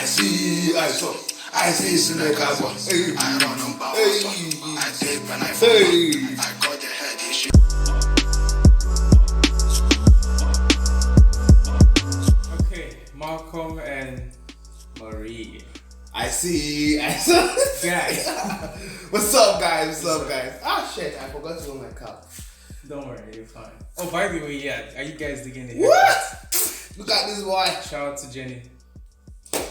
I see Snake as well. I run on power. I take when I fall. I got the head issue. Okay, Malcolm and Marie. I see. Guys. What's up, guys? Ah, shit, I forgot to wear my cap. Don't worry, you're fine. Oh, by the way, yeah, are you guys digging it? What? Look at this boy. Shout out to Jenny.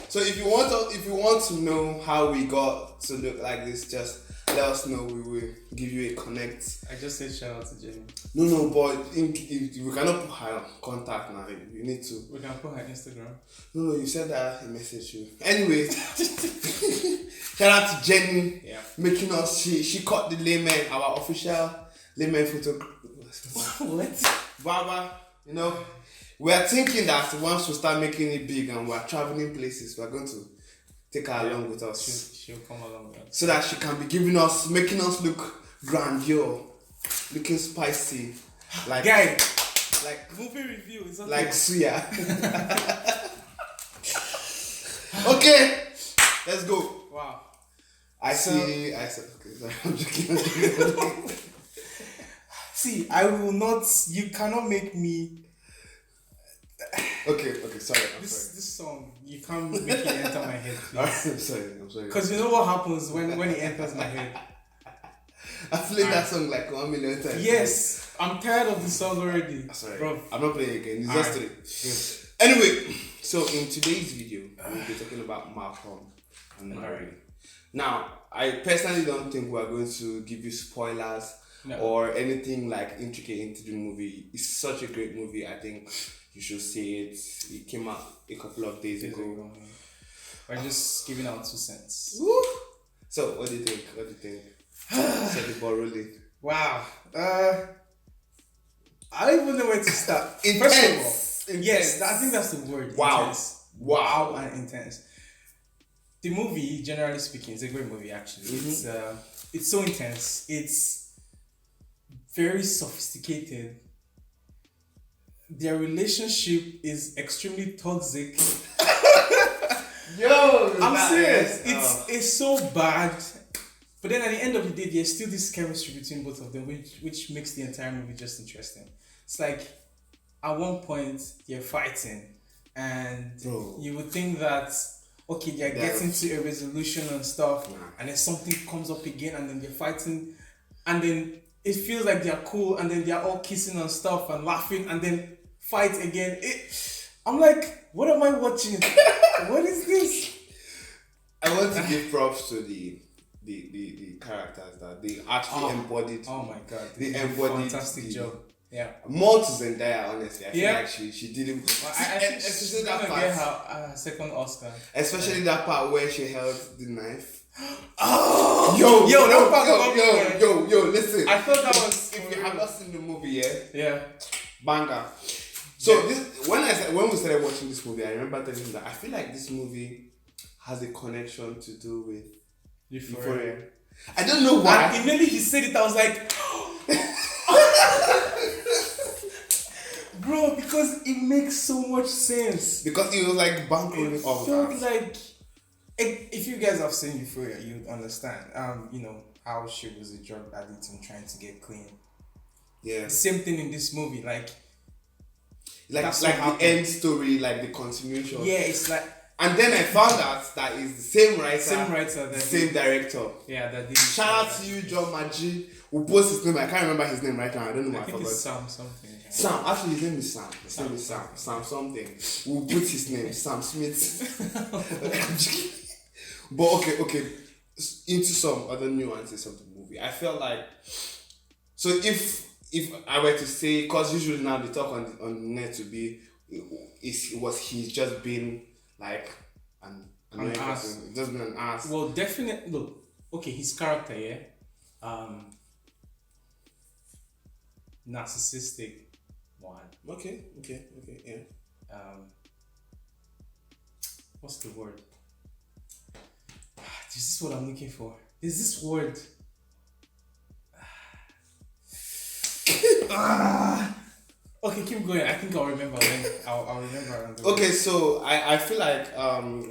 So if you want to know how we got to look like this, just let us know. We will give you a connect. I just said shout out to Jenny. No, but if we cannot put her contact now. You need to. We can put her Instagram. No, you said that he messaged you. Anyways, shout out to Jenny. Yeah. Making us. She caught the Layman, our official Layman photo. What? Baba, you know. We are thinking that once we start making it big and we are traveling places, we are going to take her along with us. She'll come along with us. So that she can be making us look grandeur, looking spicy. Like guy, like movie review is okay. Like suya. Okay, let's go. Wow. I see. Okay, sorry, I'm joking. See, I will not. You cannot make me. Okay, sorry. This song, you can't make it enter my head, please. I'm sorry. Because you know what happens when it enters my head? I played that song like 1 million times. Yes, I'm tired of the song already. Sorry, bro. I'm not playing again. It's just three. Good. Anyway, so in today's video, we'll be talking about Malcolm and Marie. Now, I personally don't think we're going to give you spoilers or anything like intricate into the movie. It's such a great movie. I think you should see it. It came out a couple of days ago. We're just giving out 2 cents. Woo! So, what do you think? Set the ball rolling. Wow. I don't even know where to start. Intense. First of all, yes, I think that's the word. Wow. Intense. Wow and intense. The movie, generally speaking, is a great movie. Actually, it's so intense. It's very sophisticated. Their relationship is extremely toxic. Yo, I'm serious. It's so bad. But then at the end of the day, there's still this chemistry between both of them, which makes the entire movie just interesting. It's like at one point they're fighting, and you would think that they're getting to a resolution and stuff, and then something comes up again, and then they're fighting, and then it feels like they're cool, and then they're all kissing and stuff and laughing, and then fight again. I'm like, what am I watching? What is this? I want to give props to the characters that they actually embodied. Oh my god, they embodied fantastic job. Yeah, more to Zendaya, honestly. I feel like she did it. Well, I think she's gonna get her second Oscar. Especially that part where she held the knife. Oh, yo, listen. I thought that was. If you have not seen the movie, yeah, banger. So when we started watching this movie, I remember telling him that I feel like this movie has a connection to do with Euphoria. I don't know why. And immediately he said it, I was like, bro, because it makes so much sense. Because it was like bankrolling all the time. It felt like, if you guys have seen Euphoria, you'd understand. You know how she was a drug addict and trying to get clean. Yeah. Same thing in this movie, like the end story, like the continuation. Yeah, it's like. And then I found out that it's the same writer, the same director. Yeah, that did. Shout out to you, John Maggi. Who post his name? I can't remember his name right now. I don't know. I forgot. It's Sam something. Sam. Actually, his name is Sam. His name is Sam. Sam something. We'll put his name. Sam Smith. But okay. Into some other nuances of the movie. I felt like, so if I were to say, because usually now the talk on the net to be, he's just been like an ass. It just been an ass. Well, definitely. Look, okay, his character, narcissistic one. Okay, yeah. What's the word? This is what I'm looking for. Is this word? Okay, keep going. I think I'll remember when. I'll remember around the Okay, so I feel like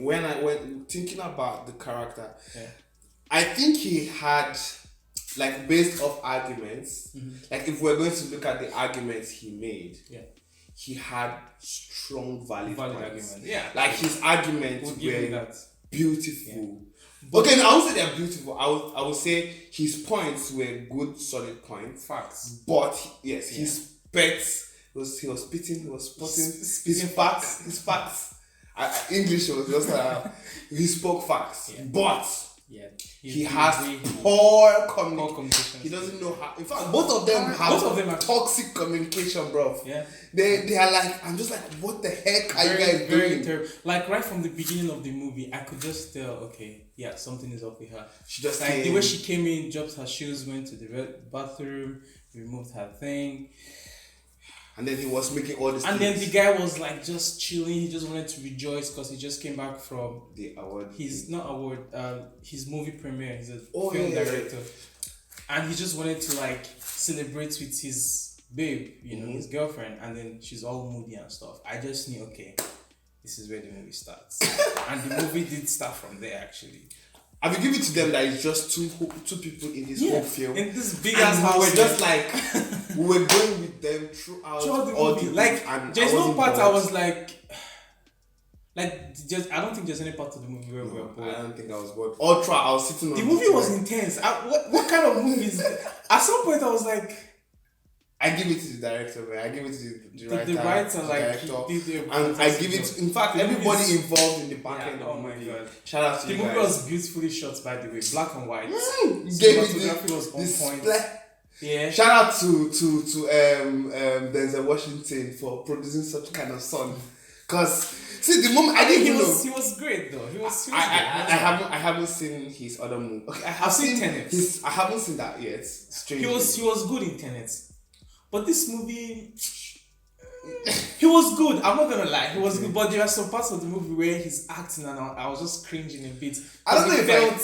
when thinking about the character, Yeah. I think he had, like, based off arguments, like if we're going to look at the arguments he made, he had strong valid points. Argument. Yeah. Like his arguments We'll give him were that. beautiful. But Okay, no, I won't say they're beautiful. I would say his points were good, solid points. Facts. But yes, his bets he was spitting, he was spotting his facts. English was just he spoke facts. Yeah. But he has poor communication. He doesn't know how. In fact, both of them have toxic communication, bro. Yeah. They are like, I'm just like, what the heck are you guys doing? Terrible. Like right from the beginning of the movie, I could just tell, okay, yeah, something is up with her. She just like the way she came in, dropped her shoes, went to the bathroom, removed her thing. And then he was making all this. And then the guy was like just chilling. He just wanted to rejoice because he just came back from the award. His movie premiere. He's a film director, and he just wanted to like celebrate with his babe, his girlfriend. And then she's all moody and stuff. I just knew, okay, this is where the movie starts. And the movie did start from there actually. I will give it to them that it's just two people in this whole film. In this big ass house. We were just like, we were going with them throughout the movie. Like, there's no part I was like, just I don't think there's any part of the movie where we were bored. I don't think I was bored. Ultra, I was sitting on the movie was intense. What kind of movie is that? At some point I was like, I give it to the director, man. I give it to the writer, the writer, like, director, and I give it. In fact, everybody involved in the back end. Oh my god! Shout out to the you movie guys. was beautifully shot, by the way, black and white. Cinematography was on point. Yeah. Shout out to Denzel Washington for producing such kind of song. Cause see, the moment I didn't know he was great though. He was. I haven't seen his other movie. Okay, I've seen Tenet. I haven't seen that yet. Strangely. He was good in Tenet. But this movie, he was good. I'm not gonna lie, he was good. But there are some parts of the movie where he's acting, and I was just cringing a bit. I don't know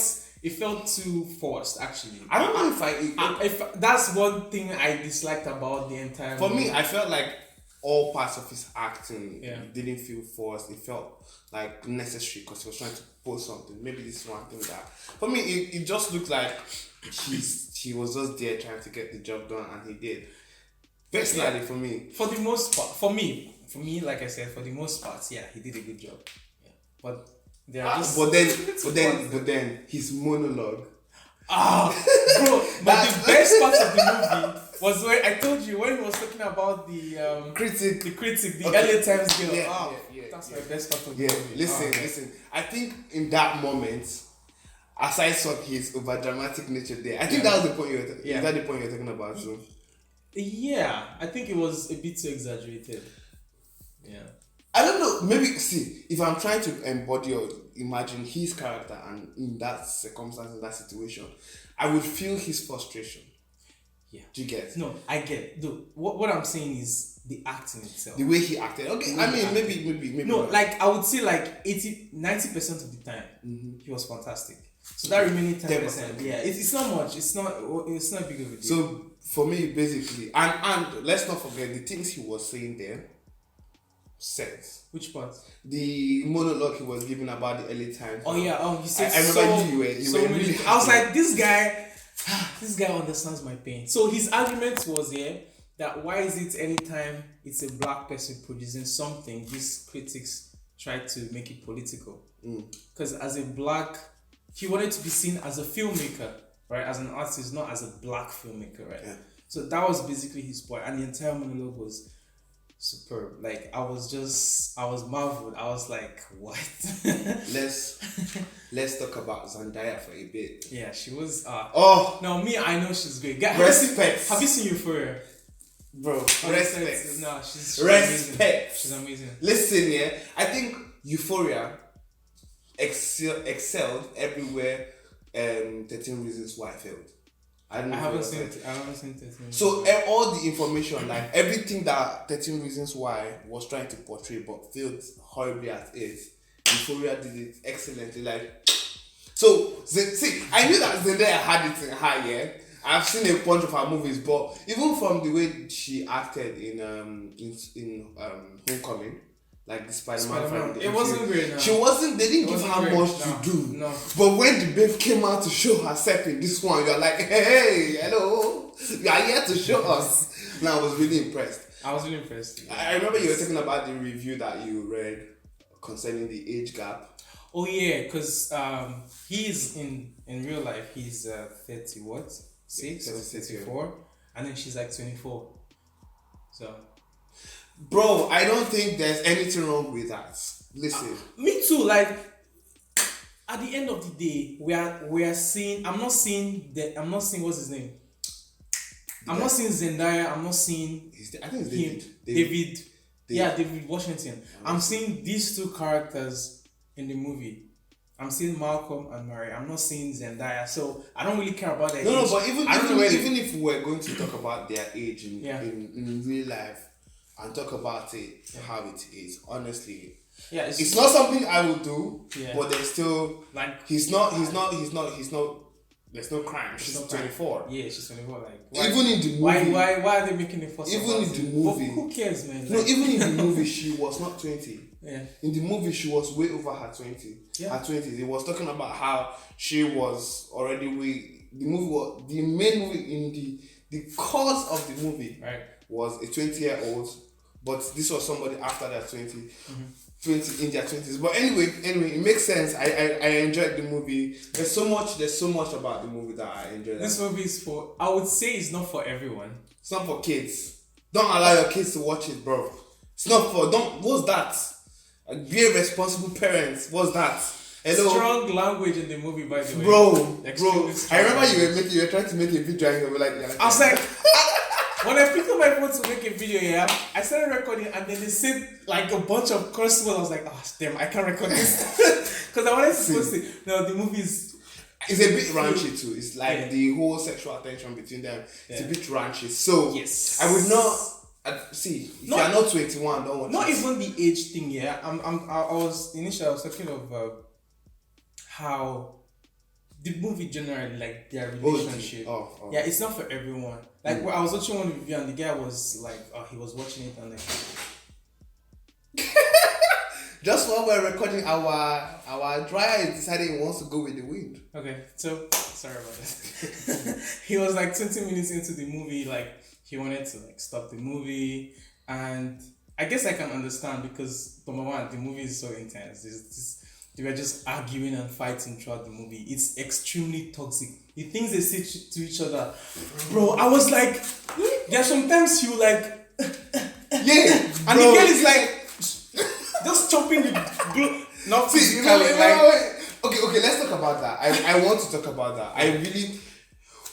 it felt too forced. Actually, I don't know if that's one thing I disliked about the entire. For me, I felt like all parts of his acting didn't feel forced. It felt like necessary because he was trying to pull something. Maybe this is one thing that for me it just looked like he was just there trying to get the job done, and he did. Personally, for me. For the most part, for me, like I said, for the most part, yeah, he did a good job. Yeah. But there are just but then his monologue. Bro, but the best part of the movie was when I told you when he was talking about the critic, the LA Times girl. That's my best part of the movie. Listen. I think in that moment, aside from his overdramatic nature there, I think that was the point you were talking. Is that the point you're talking about too? Yeah, I think it was a bit too exaggerated. Yeah. I don't know. Maybe see if I'm trying to embody or imagine his character and in that circumstance, in that situation, I would feel his frustration. Yeah. Do you get? No, I get. Though what I'm saying is the acting itself. The way he acted. Okay, I mean maybe. No, like I would say like 90% of the time he was fantastic. So that remaining 10%, it's not much. It's not big of a deal. So for me, basically, and let's not forget the things he was saying there. Sense. Which part? The monologue he was giving about the LA Times. Oh yeah. Oh, he said. I remember you were really. I was like, this guy understands my pain. So his argument was that why is it anytime it's a black person producing something, these critics try to make it political? Because as a black, he wanted to be seen as a filmmaker, right? As an artist, not as a black filmmaker, right? Yeah. So that was basically his point, and the entire monologue was superb. Like I was marveled. I was like, what? Let's talk about Zendaya for a bit. Yeah, she was. No, me, I know she's great. Respect. Have you seen Euphoria? Bro, respect. No, she's respect. Amazing. She's amazing. Listen, I think Euphoria excelled everywhere. 13 Reasons Why failed. I haven't seen 13 Reasons. So all the information, like everything that 13 Reasons Why was trying to portray but failed horribly at it, Euphoria did it excellently. Like, so see, I knew that Zendaya had it in her, I've seen a bunch of her movies, but even from the way she acted in Homecoming, like the Spider-Man film, it wasn't great. No. She wasn't. They didn't give her much to do. No. But when the babe came out to show herself in this one, you're like, hey, hello, you are here to show us. And I was really impressed. I was really impressed. I remember you were talking about the review that you read concerning the age gap. Oh yeah, because he's in real life he's 30 what? 6 or 34, and then she's like 24. So, bro, I don't think there's anything wrong with that. Listen, me too. Like at the end of the day, we are seeing. I'm not seeing what's his name. I'm not seeing Zendaya. I'm not seeing. I think it's David. Yeah, David Washington. I'm seeing these two characters in the movie. I'm seeing Malcolm and Mary. I'm not seeing Zendaya, so I don't really care about their age. No, but even if we were going to talk about their age in real life and talk about it how it is, honestly, it's not something I would do. Yeah. But there's still like he's not. There's no crime. She's 24. Yeah, she's 24. Like even in the movie, why are they making it possible? Even in the movie, who cares, man? No, even in the movie, she was not 20. Yeah. In the movie, she was way over her 20. Yeah. Her 20s. It was talking about how she was already way. The movie was the main movie in the cause of the movie was a 20-year-old, but this was somebody after their 20. Mm-hmm. 20 in their 20s, but anyway, it makes sense. I enjoyed the movie. There's so much about the movie that I enjoyed. This movie is I would say it's not for everyone. It's not for kids. Don't allow your kids to watch it, bro. It's not for what's that? Be a responsible parent. What's that? Hello? Strong language in the movie, by the way. Bro. I remember you were trying to make a video and you were like, I was like, when I picked up my phone to make a video, I started recording and then they said like a bunch of curse words. I was like, oh damn, I can't record this because I wanted to post it. No, the movie is. It's a bit raunchy too. It's like the whole sexual tension between them. It's a bit raunchy. So yes, I would not see if you are not 21. Don't watch. Not even the age thing. Yeah, I was talking of how. The movie generally, like their relationship, yeah, it's not for everyone. Like I was watching one review and the guy was like, he was watching it and like, just while we're recording our dryer decided he wants to go with the wind. Okay, so sorry about that. He was like 20 minutes into the movie, like he wanted to like stop the movie, and I guess I can understand because number one, the movie is so intense. They were just arguing and fighting throughout the movie. It's extremely toxic. The things they say to each other. Bro, I was like, there are sometimes you like, yeah. And the girl is like, just chopping the glue. Not physically. Okay, let's talk about that. I want to talk about that. I really...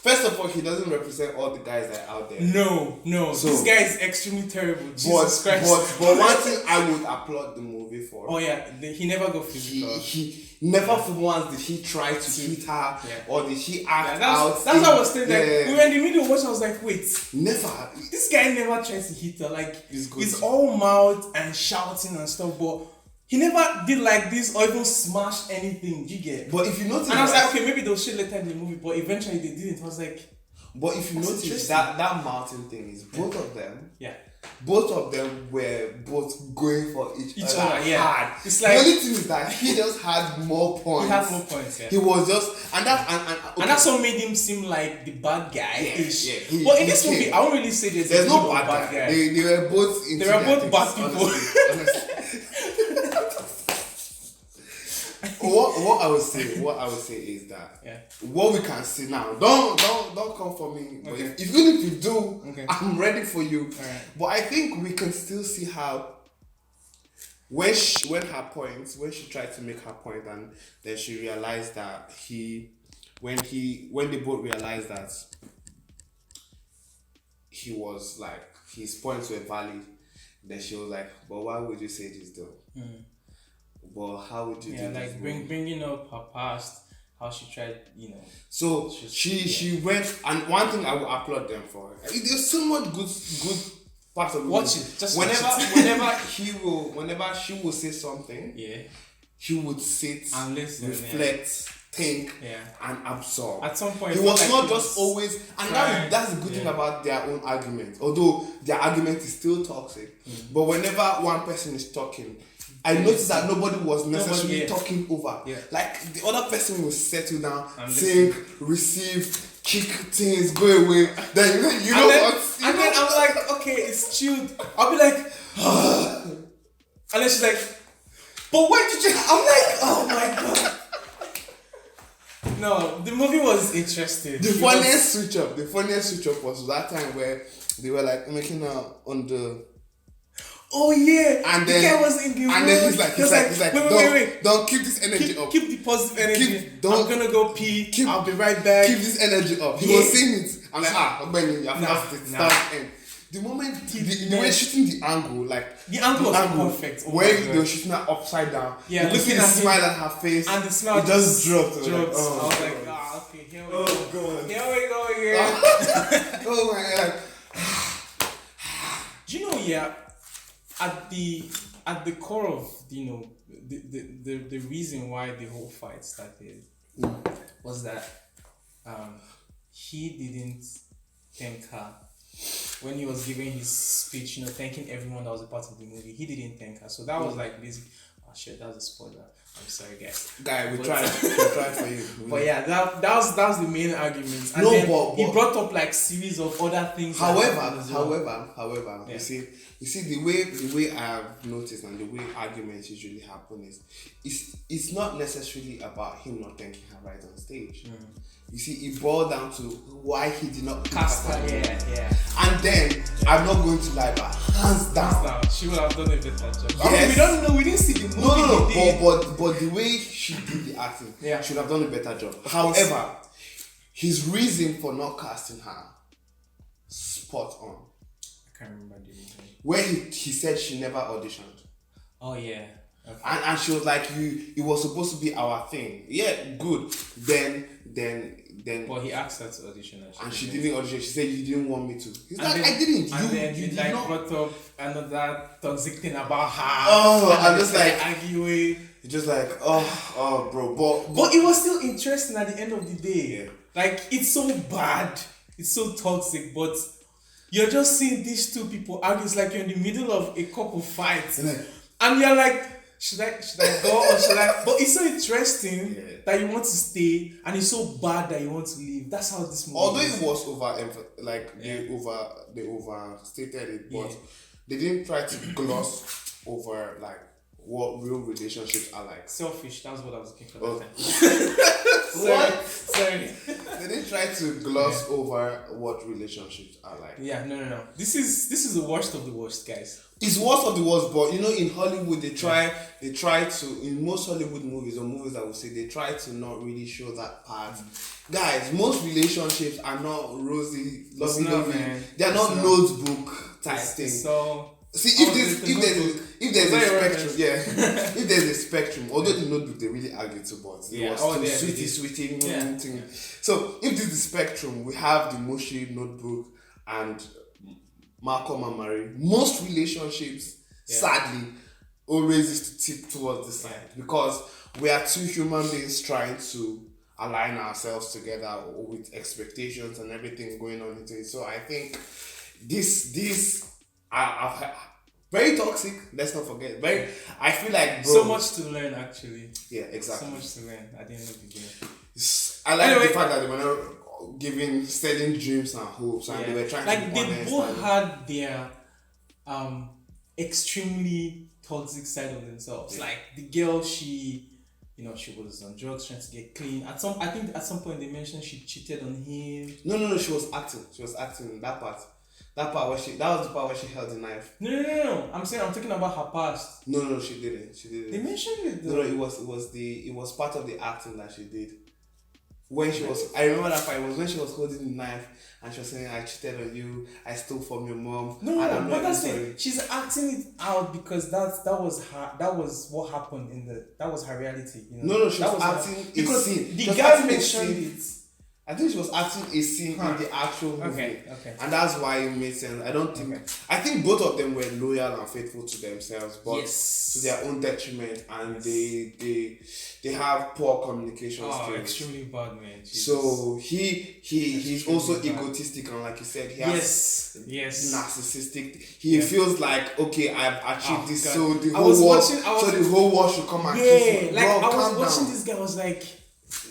First of all, he doesn't represent all the guys that are out there. No. So, this guy is extremely terrible. Jesus Christ. But one thing I would applaud the movie for. Oh yeah, he never got physical. He never for once did he try to hit her or did he act out. That's what I was saying. Like, we were in the middle of watching. I was like, wait, never. This guy never tries to hit her. Like he's all mouth and shouting and stuff, but he never did like this or even smash anything. You get? But if you notice, and I was like, okay, maybe they'll shit later in the movie, but eventually they didn't. I was like, but if you notice that mountain thing is both of them. Yeah. Both of them were both going for each other hard. It's like the only thing is that he just had more points. He had more points. Yeah. He was just and that's what made him seem like the bad guy. But in this movie, I won't really say there's no bad guy. They were both. They were both bad people. Honestly. What I would say is that what we can see now. Don't come for me. But even if you do, I'm ready for you. Right. But I think we can still see how when she tried to make her point and then she realized that when they both realized that he was like his points were valid, then she was like, but why would you say this though? Well, how would you do like this? Bringing up her past, how she tried, So she went, and one thing I will applaud them for. There's so much good parts of watch it. Just whenever she will say something, he would sit and listen, reflect, think and absorb. At some point, he was not just always, and that's the good thing about their own argument. Although their argument is still toxic, but whenever one person is talking, I noticed that nobody was necessarily talking over. Yeah. Like the other person will settle down, think, receive, kick things, go away. Then you know what? And then I'm like, okay, it's chilled. I'll be like, and then she's like, but why did you? I'm like, oh my god. No, the movie was interesting. The funniest switch up was that time where they were like making out on the. Oh yeah, and then the guy was in the room. And then he's like, wait. Don't keep this energy up. Keep the positive energy. I'm gonna go pee. I'll be right back. Keep this energy up. He was saying it. I'm like, Benny, you have lost it. Start end. The moment the way shooting the angle, like the angle was perfect. Oh when they were shooting her upside down, looking at smile at her face, and the smile just dropped. I was like, okay, here we go. God. Here we go again. Oh my god. Do you know? At the core of the reason why the whole fight started was that he didn't thank her when he was giving his speech, thanking everyone that was a part of the movie. He didn't thank her, so that was like basically, oh shit, that was a spoiler. I'm sorry, guys. We tried for you. But yeah, that was the main argument. And then he brought up like series of other things. However, you see the way I've noticed and the way arguments usually happen is it's not necessarily about him not thanking her right on stage. You see, it boiled down to why he did not cast her. Yeah. And then I'm not going to lie, but hands down, she would have done a better job. Yes. I mean, we don't know. We didn't see the movie. No. But the way she did the acting, she would have done a better job. However, his reason for not casting her, spot on. I can't remember the reason. Where he said she never auditioned. Oh yeah. Okay. And she was like, it was supposed to be our thing. Yeah, good. Then. Well, he asked her to audition, and she didn't audition. She said, "You didn't want me to." He's like, "I didn't." And then he brought up another toxic thing about her. Oh, I'm just like arguing. Just like, oh, bro. But it was still interesting at the end of the day. Yeah. Like, it's so bad, it's so toxic, but you're just seeing these two people argue. It's like you're in the middle of a couple fights, and you're like, should I go or should I? But it's so interesting that you want to stay, and it's so bad that you want to leave. That's how this movie. Although it was they overstated it, but they didn't try to gloss over like what real relationships are like. Selfish. That's what I was looking for. Oh. Sorry. They didn't try to gloss over what relationships are like. Yeah, no. This is the worst of the worst, guys. It's worst of the worst, but in Hollywood they try to, in most Hollywood movies or movies I would say, they try to not really show that part. Guys, most relationships are not rosy, lovey. They are not notebook type thing. So see if there's a spectrum, if there's a spectrum, although the notebook they really argue too, but it was sweetie thing. So if this is the spectrum, we have the mushy notebook and Malcolm and Mary. Most relationships, sadly, always used to tip towards this side because we are two human beings trying to align ourselves together with expectations and everything going on into it. So I think this are very toxic. Let's not forget. I feel like so much to learn actually. Yeah, exactly. So much to learn at the end of the day. I like the fact that they were not selling dreams and hopes, and they were trying to be honest. They both had their extremely toxic side of themselves. Yeah. Like the girl, she was on drugs trying to get clean. I think at some point they mentioned she cheated on him. No, she was acting. She was acting in that part. That was the part where she held the knife. No. I'm talking about her past. No, she didn't. They mentioned it though. No, it was part of the acting that she did. When she was, I remember that part. It was when she was holding the knife and she was saying, "I cheated on you. I stole from your mom." No, but that's it. She's acting it out because that was her. That was what happened that was her reality. No, she was acting because scene. The guy mentioned it. I think she was acting a scene in the actual movie. Okay. And that's why it made sense. I don't think... I think both of them were loyal and faithful to themselves, but to their own detriment. And they have poor communication skills. Extremely bad, man. Jesus. So he's also egotistic, and like you said, he has narcissistic. He feels like, okay, I've achieved this, so the whole world should come and kiss me. Like I was watching this guy, I was like,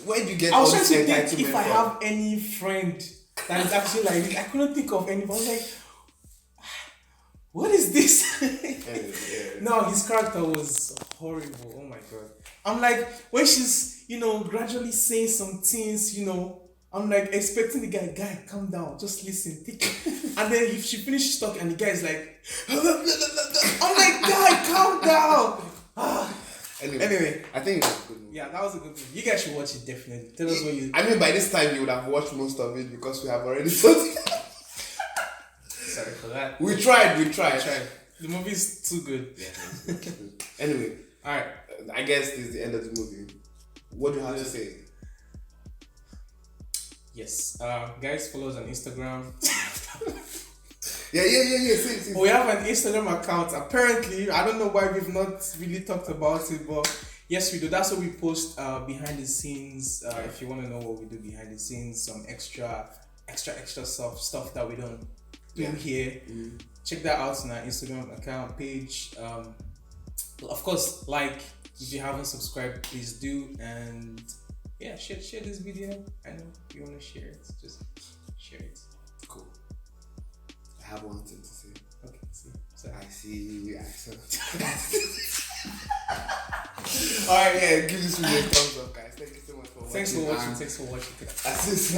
where do you get I was all trying this to think if I have any friend that is actually like this. I couldn't think of any. I was like, what is this? No, his character was horrible. Oh my god. I'm like, when she's, gradually saying some things, I'm like expecting the guy, calm down, just listen, take it. And then if she finishes talking and the guy is like, I'm like, guy, calm down. Anyway, I think it was a good movie. Yeah, that was a good movie. You guys should watch it, definitely. Tell us what you... I mean, by this time you would have watched most of it because we have already sorted. Sorry for that. We tried. The movie is too good. Yeah. Anyway. Alright. I guess this is the end of the movie. What do you have to say? Yes. Guys, follow us on Instagram. Yeah. See. We have an Instagram account. Apparently, I don't know why we've not really talked about it, but yes, we do. That's what we post behind the scenes. If you want to know what we do behind the scenes, some extra stuff that we don't do here. Check that out on our Instagram account page. Of course, if you haven't subscribed, please do, and share this video. I know you want to share it. Just share it. Cool. I have one thing to say. Okay, see. So. I see. Alright, give this video a thumbs up, guys. Thank you so much for watching. Thanks for watching. Assist.